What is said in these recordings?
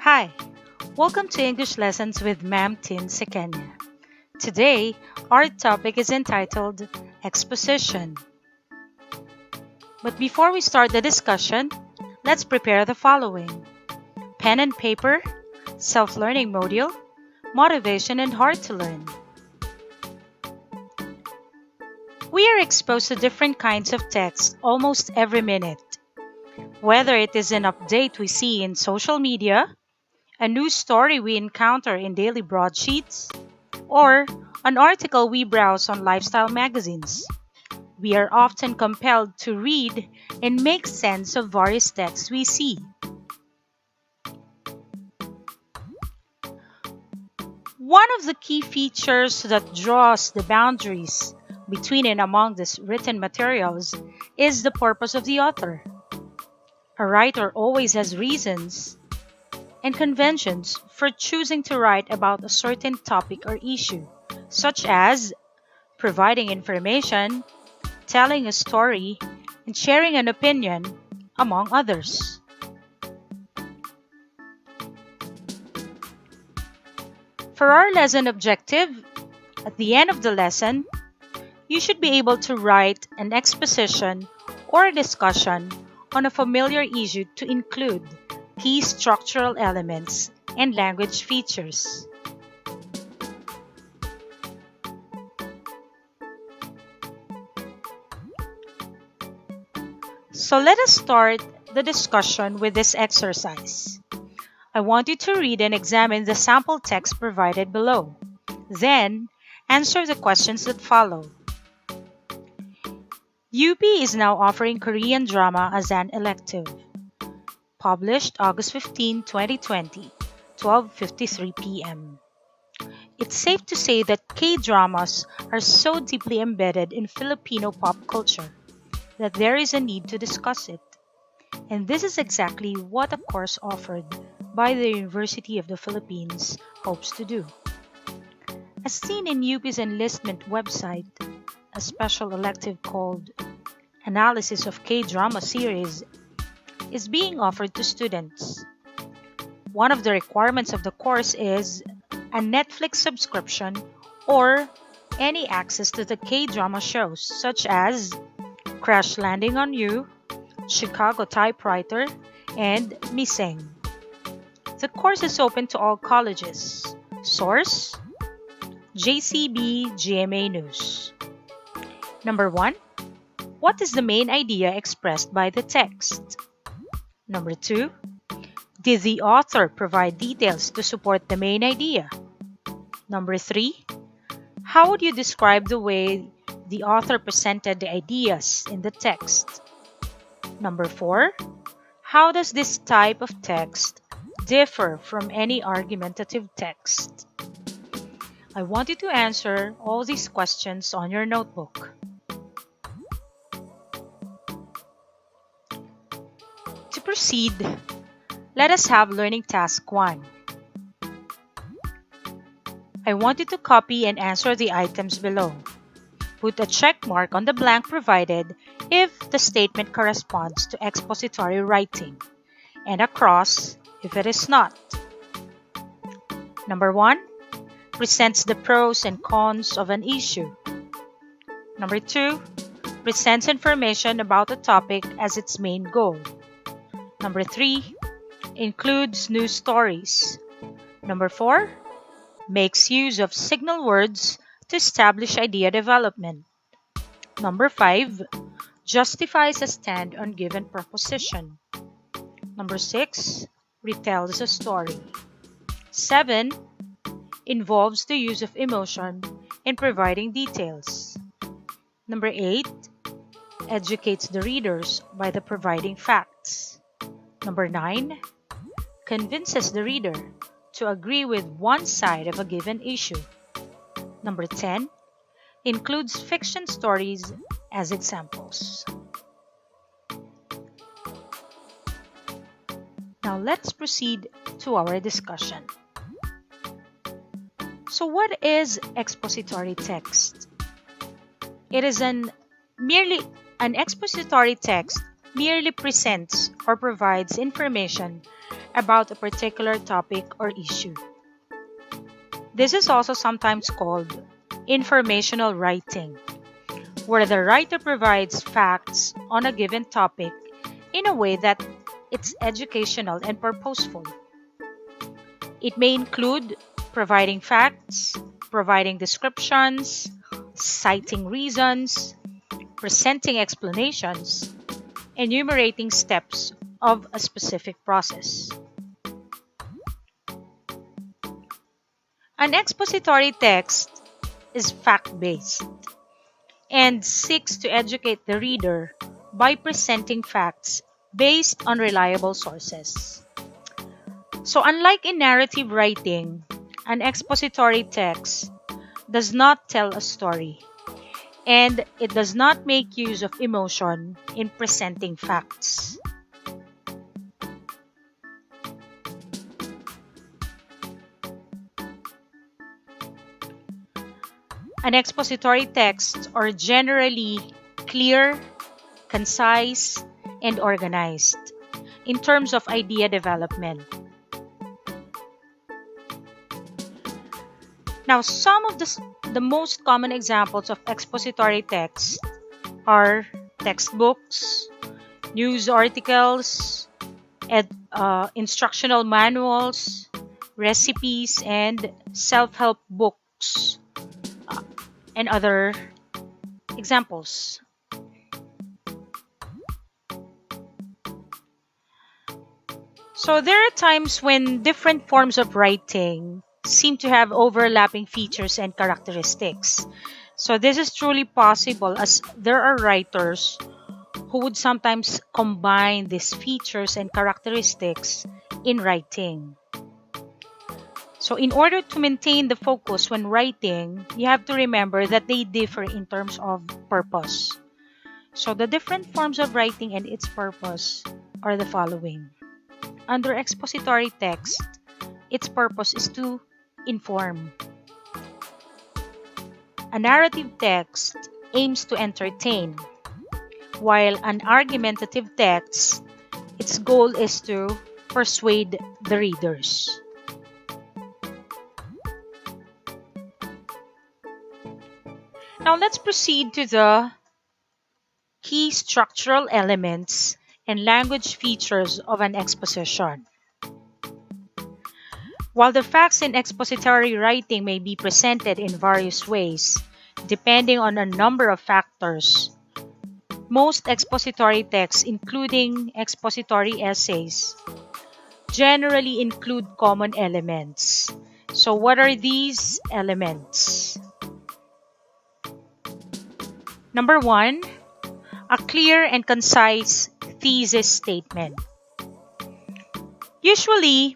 Hi, welcome to English Lessons with Ma'am Tinz. Today, our topic is entitled Exposition. But before we start the discussion, let's prepare the following: pen and paper, self-learning module, motivation, and hard to learn. We are exposed to different kinds of text almost every minute, whether it is an update we see in social media, a news story we encounter in daily broadsheets, or an article we browse on lifestyle magazines. We are often compelled to read and make sense of various texts we see. One of the key features that draws the boundaries between and among these written materials is the purpose of the author. A writer always has reasons and conventions for choosing to write about a certain topic or issue, such as providing information, telling a story, and sharing an opinion, among others. For our lesson objective, at the end of the lesson, you should be able to write an exposition or a discussion on a familiar issue to include key structural elements and language features. So let us start the discussion with this exercise. I want you to read and examine the sample text provided below. Then, answer the questions that follow. UP is now offering Korean drama as an elective. Published August 15, 2020, 12:53 p.m. It's safe to say that K-dramas are so deeply embedded in Filipino pop culture that there is a need to discuss it. And this is exactly what a course offered by the University of the Philippines hopes to do. As seen in UP's enlistment website, a special elective called Analysis of K-Drama Series is being offered to students. One of the requirements of the course is a Netflix subscription or any access to the K-drama shows such as Crash Landing on You, Chicago Typewriter, and Missing. The course is open to all colleges. Source: JCB GMA News. Number 1. What is the main idea expressed by the text? Number 2. Did the author provide details to support the main idea? Number 3. How would you describe the way the author presented the ideas in the text? Number 4. How does this type of text differ from any argumentative text? I want you to answer all these questions on your notebook. To proceed, let us have learning task 1. I want you to copy and answer the items below. Put a check mark on the blank provided if the statement corresponds to expository writing, and a cross if it is not. Number 1. Presents the pros and cons of an issue. Number 2. Presents information about the topic as its main goal. Number 3. Includes news stories. Number 4. Makes use of signal words to establish idea development. Number 5. Justifies a stand on given proposition. Number 6. Retells a story. 7. Involves the use of emotion in providing details. Number 8. Educates the readers by the providing facts. Number 9. Convinces the reader to agree with one side of a given issue. Number 10. Includes fiction stories as examples. Now let's proceed to our discussion. So what is expository text? It is an expository text merely presents or provides information about a particular topic or issue. This is also sometimes called informational writing, where the writer provides facts on a given topic in a way that it's educational and purposeful. It may include providing facts, providing descriptions, citing reasons, presenting explanations, enumerating steps of a specific process. An expository text is fact-based and seeks to educate the reader by presenting facts based on reliable sources. So, unlike in narrative writing, an expository text does not tell a story, and it does not make use of emotion in presenting facts. An expository texts are generally clear, concise, and organized in terms of idea development. Now, some of the most common examples of expository text are textbooks, news articles, instructional manuals, recipes, and self-help books, and other examples. So there are times when different forms of writing seem to have overlapping features and characteristics. So this is truly possible, as there are writers who would sometimes combine these features and characteristics in writing. So in order to maintain the focus when writing, you have to remember that they differ in terms of purpose. So the different forms of writing and its purpose are the following. Under expository text, its purpose is to inform. A narrative text aims to entertain, while an argumentative text, its goal is to persuade the readers. Now let's proceed to the key structural elements and language features of an exposition. While the facts in expository writing may be presented in various ways, depending on a number of factors, most expository texts, including expository essays, generally include common elements. So what are these elements? Number one, a clear and concise thesis statement. Usually,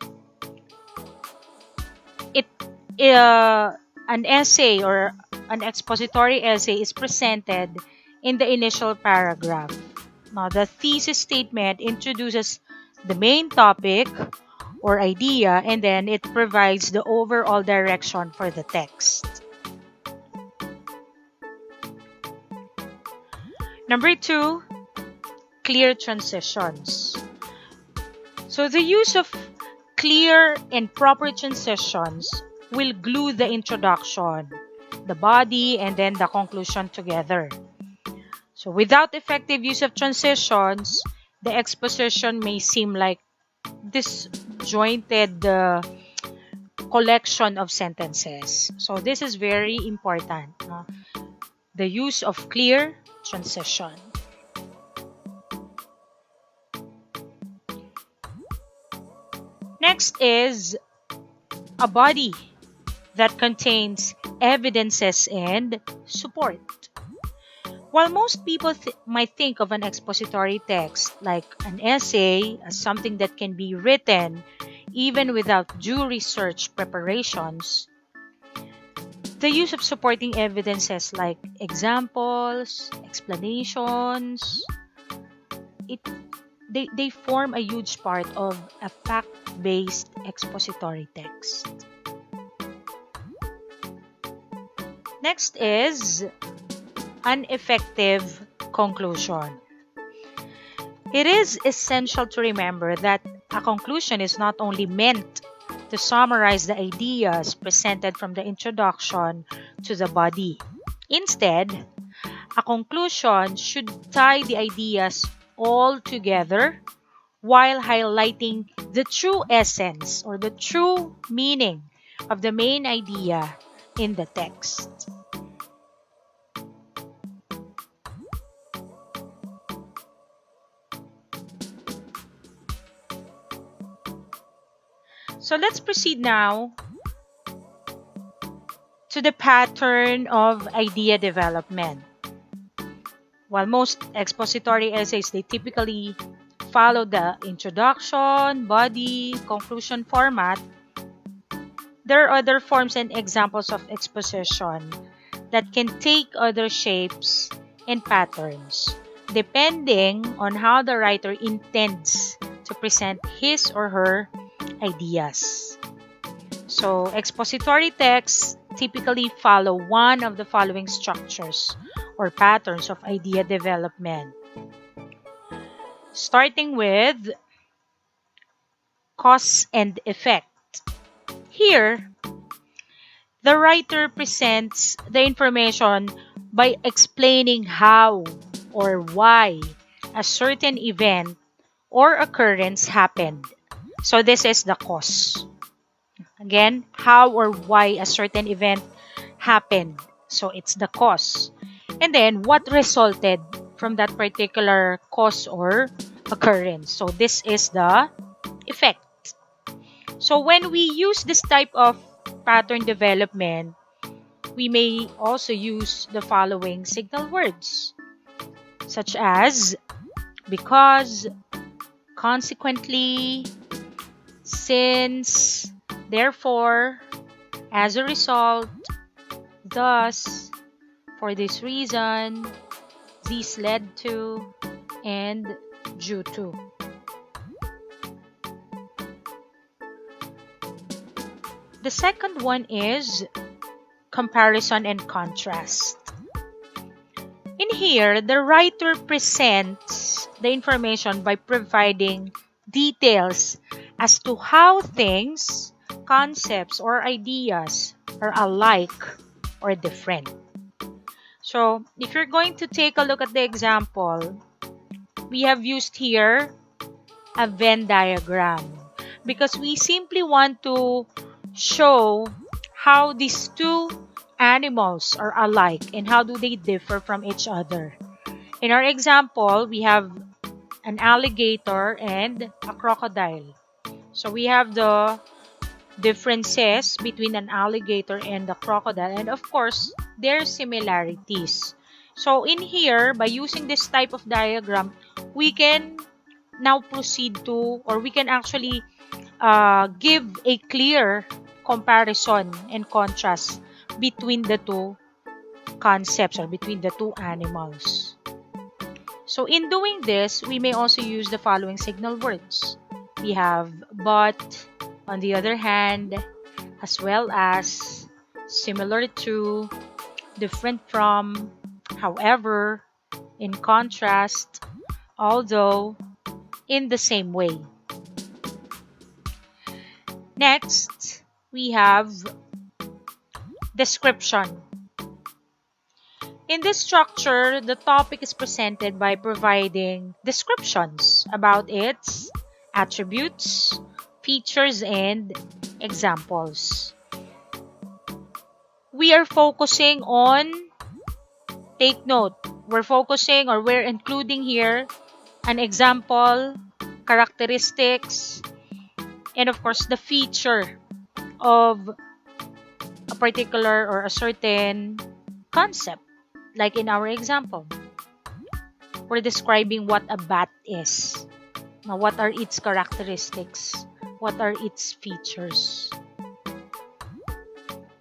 an essay or an expository essay is presented in the initial paragraph. Now, the thesis statement introduces the main topic or idea, and then it provides the overall direction for the text. Number two, clear transitions. So the use of clear and proper transitions will glue the introduction, the body, and then the conclusion together. So without effective use of transitions, the exposition may seem like disjointed collection of sentences. So this is very important. The use of clear transition. Next is a body that contains evidences and support. While most people might think of an expository text like an essay as something that can be written even without due research preparations, the use of supporting evidences like examples, explanations, they form a huge part of a fact-based expository text. Next is an effective conclusion. It is essential to remember that a conclusion is not only meant to summarize the ideas presented from the introduction to the body. Instead, a conclusion should tie the ideas all together while highlighting the true essence or the true meaning of the main idea in the text. So let's proceed now to the pattern of idea development. While most expository essays, they typically follow the introduction, body, conclusion format, there are other forms and examples of exposition that can take other shapes and patterns depending on how the writer intends to present his or her ideas. So, expository texts typically follow one of the following structures or patterns of idea development. Starting with cause and effect. Here, the writer presents the information by explaining how or why a certain event or occurrence happened. So this is the cause. Again, how or why a certain event happened. So it's the cause. And then what resulted from that particular cause or occurrence. So this is the effect. So when we use this type of pattern development, we may also use the following signal words, such as because, consequently, since, therefore, as a result, thus, for this reason, this led to, and due to. The second one is comparison and contrast. In here, the writer presents the information by providing details as to how things, concepts, or ideas are alike or different. So, if you're going to take a look at the example, we have used here a Venn diagram because we simply want to show how these two animals are alike and how do they differ from each other. In our example, we have an alligator and a crocodile. So we have the differences between an alligator and the crocodile, and of course, their similarities. So in here, by using this type of diagram, we can now proceed to, or we can actually give a clear comparison and contrast between the two concepts or between the two animals. So in doing this, we may also use the following signal words. We have but, on the other hand, as well as, similar to, different from, however, in contrast, although, in the same way. Next, we have description. In this structure, the topic is presented by providing descriptions about its attributes, features, and examples. We are focusing on, take note, we're including here an example, characteristics, and of course the feature of a particular or a certain concept. Like in our example, we're describing what a bat is. Now, what are its characteristics? What are its features?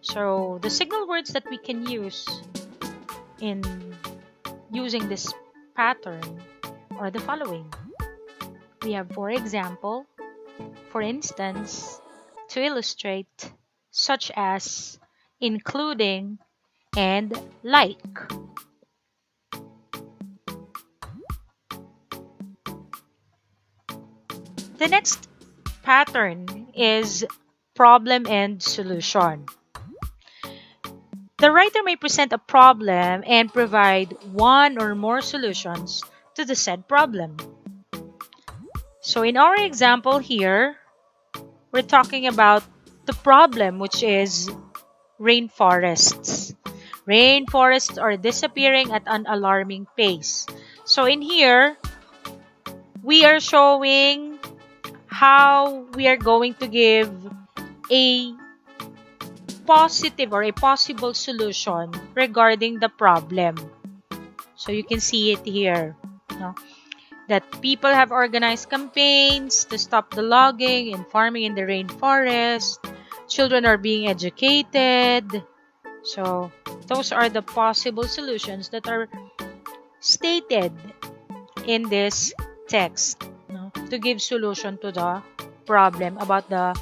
So, the signal words that we can use in using this pattern are the following. We have, for example, for instance, to illustrate, such as, including, and like. The next pattern is problem and solution. The writer may present a problem and provide one or more solutions to the said problem. So in our example here, we're talking about the problem, which is rainforests. Rainforests are disappearing at an alarming pace. So in here, we are showing how we are going to give a positive or a possible solution regarding the problem. So you can see it here, no? That people have organized campaigns to stop the logging and farming in the rainforest. Children are being educated. So those are the possible solutions that are stated in this text, no? To give solution to the problem about the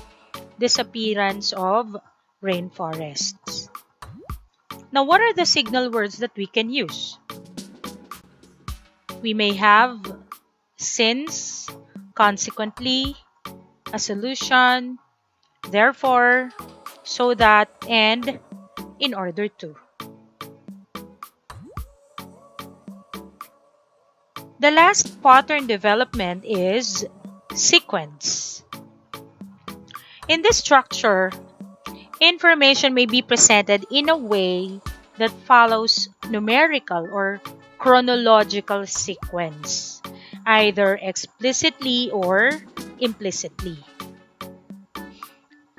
disappearance of rainforests. Now, what are the signal words that we can use? We may have since, consequently, a solution, therefore, so that, and in order to. The last pattern development is sequence. In this structure, information may be presented in a way that follows numerical or chronological sequence, either explicitly or implicitly.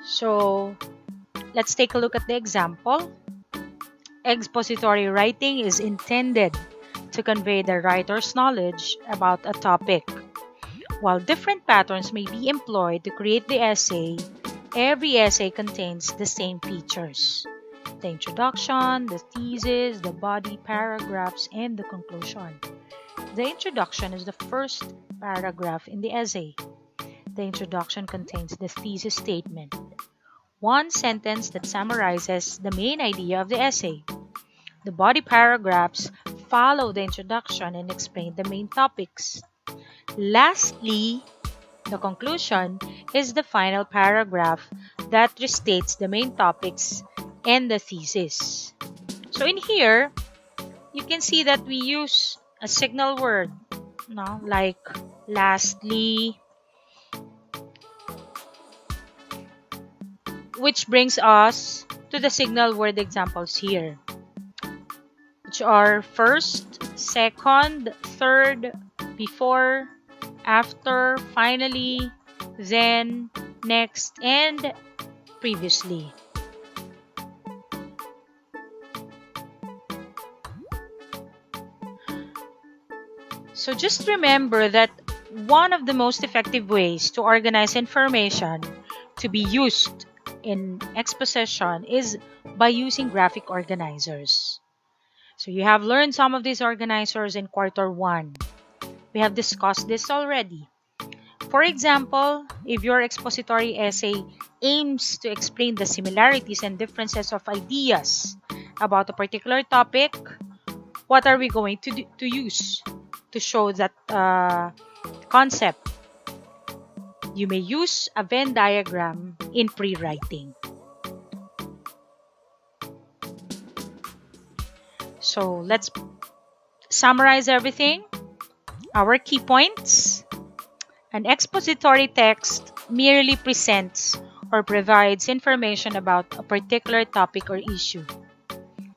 So, let's take a look at the example. Expository writing is intended to convey the writer's knowledge about a topic. While different patterns may be employed to create the essay, every essay contains the same features: the introduction, the thesis, the body, paragraphs, and the conclusion. The introduction is the first paragraph in the essay. The introduction contains the thesis statement, one sentence that summarizes the main idea of the essay. The body paragraphs follow the introduction and explain the main topics. Lastly, the conclusion is the final paragraph that restates the main topics and the thesis. So in here, you can see that we use a signal word, no? Like lastly, which brings us to the signal word examples here, which are first, second, third, before, after, finally, then, next, and previously. So just remember that one of the most effective ways to organize information to be used in exposition is by using graphic organizers. So you have learned some of these organizers in quarter 1. We have discussed this already. For example, if your expository essay aims to explain the similarities and differences of ideas about a particular topic, what are we going to use to show that concept? You may use a Venn diagram in pre-writing. So let's summarize everything. Our key points. An expository text merely presents or provides information about a particular topic or issue.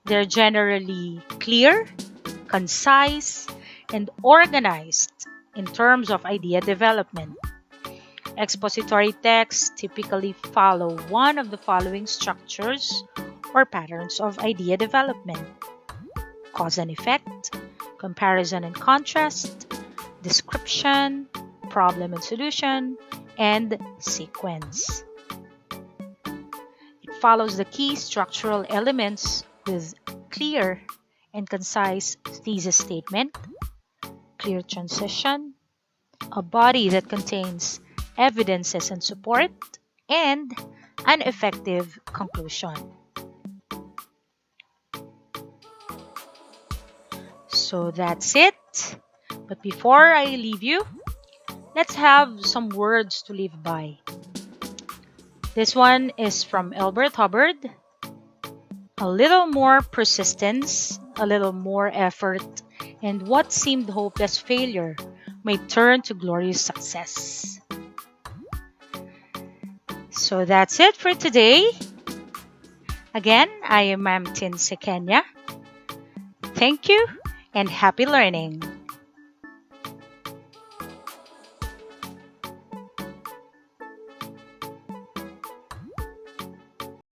They're generally clear, concise, and organized in terms of idea development. Expository texts typically follow one of the following structures or patterns of idea development: cause and effect, comparison and contrast, description, problem and solution, and sequence. It follows the key structural elements with clear and concise thesis statement, clear transition, a body that contains evidences and support, and an effective conclusion. So that's it. But before I leave you, Let's have some words to live by. This one is from Albert Hubbard. A little more persistence, a little more effort, and what seemed hopeless failure may turn to glorious success. So that's it for today. Again, I am Ma'am Tinz. Thank you and happy learning.